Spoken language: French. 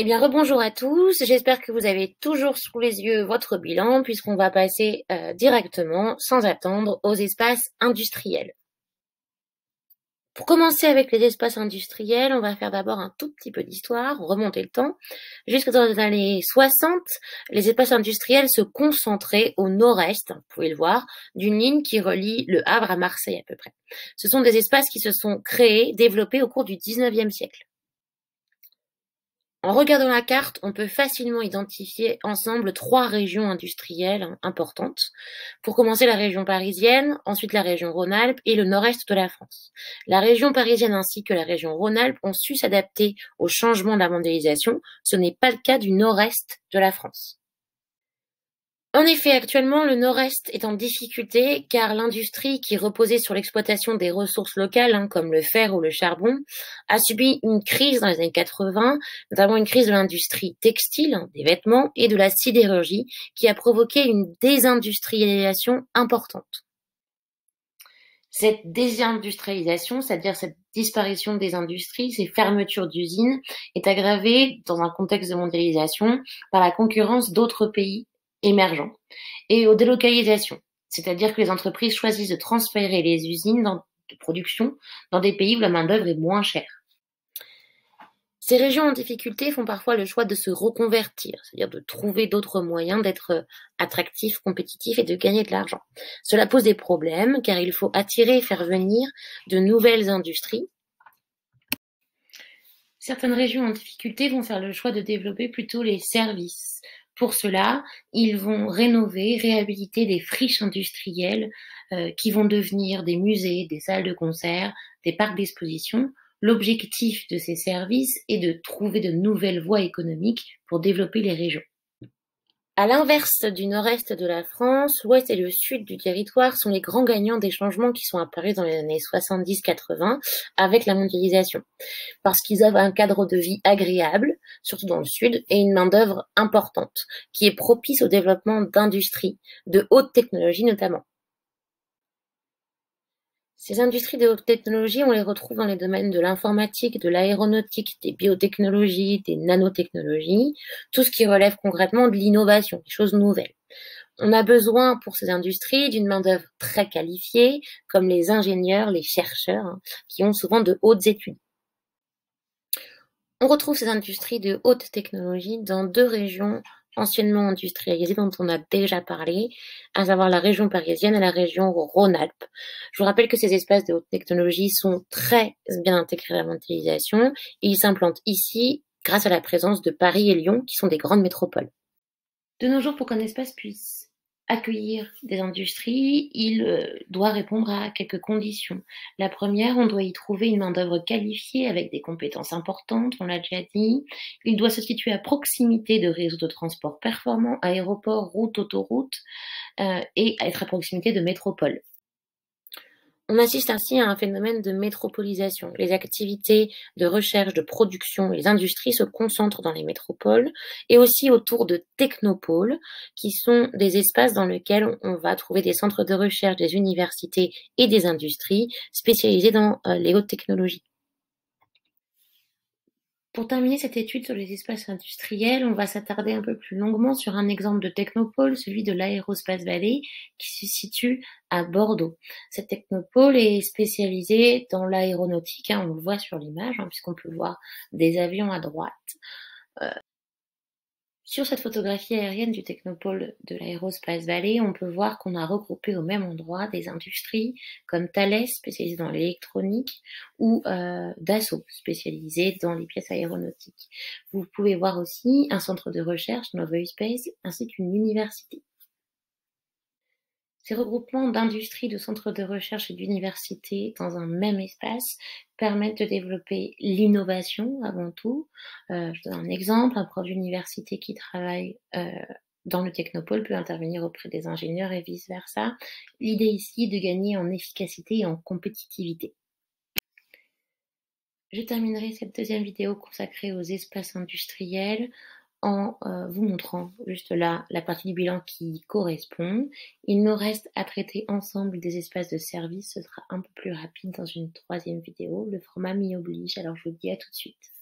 Eh bien, rebonjour à tous. J'espère que vous avez toujours sous les yeux votre bilan puisqu'on va passer directement, sans attendre, aux espaces industriels. Pour commencer avec les espaces industriels, on va faire d'abord un tout petit peu d'histoire, remonter le temps. Jusque dans les années 60, les espaces industriels se concentraient au nord-est, vous pouvez le voir, d'une ligne qui relie le Havre à Marseille à peu près. Ce sont des espaces qui se sont créés, développés au cours du 19e siècle. En regardant la carte, on peut facilement identifier ensemble 3 régions industrielles importantes. Pour commencer, la région parisienne, ensuite la région Rhône-Alpes et le nord-est de la France. La région parisienne ainsi que la région Rhône-Alpes ont su s'adapter au changement de la mondialisation. Ce n'est pas le cas du nord-est de la France. En effet, actuellement, le nord-est est en difficulté car l'industrie qui reposait sur l'exploitation des ressources locales, comme le fer ou le charbon, a subi une crise dans les années 80, notamment une crise de l'industrie textile, des vêtements et de la sidérurgie, qui a provoqué une désindustrialisation importante. Cette désindustrialisation, c'est-à-dire cette disparition des industries, ces fermetures d'usines, est aggravée dans un contexte de mondialisation par la concurrence d'autres pays émergents et aux délocalisations, c'est-à-dire que les entreprises choisissent de transférer les usines de production dans des pays où la main-d'œuvre est moins chère. Ces régions en difficulté font parfois le choix de se reconvertir, c'est-à-dire de trouver d'autres moyens d'être attractifs, compétitifs et de gagner de l'argent. Cela pose des problèmes car il faut attirer et faire venir de nouvelles industries. Certaines régions en difficulté vont faire le choix de développer plutôt les services. Pour cela, ils vont rénover, réhabiliter des friches industrielles qui vont devenir des musées, des salles de concert, des parcs d'exposition. L'objectif de ces services est de trouver de nouvelles voies économiques pour développer les régions. À l'inverse du nord-est de la France, l'ouest et le sud du territoire sont les grands gagnants des changements qui sont apparus dans les années 70-80 avec la mondialisation. Parce qu'ils ont un cadre de vie agréable, surtout dans le sud, et une main-d'œuvre importante, qui est propice au développement d'industries, de haute technologie notamment. Ces industries de haute technologie, on les retrouve dans les domaines de l'informatique, de l'aéronautique, des biotechnologies, des nanotechnologies, tout ce qui relève concrètement de l'innovation, des choses nouvelles. On a besoin pour ces industries d'une main-d'œuvre très qualifiée, comme les ingénieurs, les chercheurs, qui ont souvent de hautes études. On retrouve ces industries de haute technologie dans 2 régions anciennement industrialisées dont on a déjà parlé, à savoir la région parisienne et la région Rhône-Alpes. Je vous rappelle que ces espaces de haute technologie sont très bien intégrés à la mondialisation et ils s'implantent ici grâce à la présence de Paris et Lyon qui sont des grandes métropoles. De nos jours, pour qu'un espace puisse accueillir des industries, il doit répondre à quelques conditions. La première, on doit y trouver une main-d'œuvre qualifiée avec des compétences importantes, on l'a déjà dit. Il doit se situer à proximité de réseaux de transport performants, aéroports, routes, autoroutes, et être à proximité de métropoles. On assiste ainsi à un phénomène de métropolisation. Les activités de recherche, de production et les industries se concentrent dans les métropoles et aussi autour de technopoles, qui sont des espaces dans lesquels on va trouver des centres de recherche, des universités et des industries spécialisées dans les hautes technologies. Pour terminer cette étude sur les espaces industriels, on va s'attarder un peu plus longuement sur un exemple de technopôle, celui de l'Aérospace Valley, qui se situe à Bordeaux. Cette technopôle est spécialisée dans l'aéronautique, on le voit sur l'image, puisqu'on peut voir des avions à droite. Sur cette photographie aérienne du technopôle de l'Aérospace Valley, on peut voir qu'on a regroupé au même endroit des industries comme Thales, spécialisée dans l'électronique, ou Dassault, spécialisée dans les pièces aéronautiques. Vous pouvez voir aussi un centre de recherche, Nova Space, ainsi qu'une université. Ces regroupements d'industries, de centres de recherche et d'universités dans un même espace permettent de développer l'innovation avant tout. Je donne un exemple, un prof d'université qui travaille dans le technopôle peut intervenir auprès des ingénieurs et vice-versa. L'idée ici est de gagner en efficacité et en compétitivité. Je terminerai cette deuxième vidéo consacrée aux espaces industriels en vous montrant juste là la partie du bilan qui correspond. Il nous reste à traiter ensemble des espaces de service. Ce sera un peu plus rapide dans une troisième vidéo. Le format m'y oblige, alors je vous dis à tout de suite.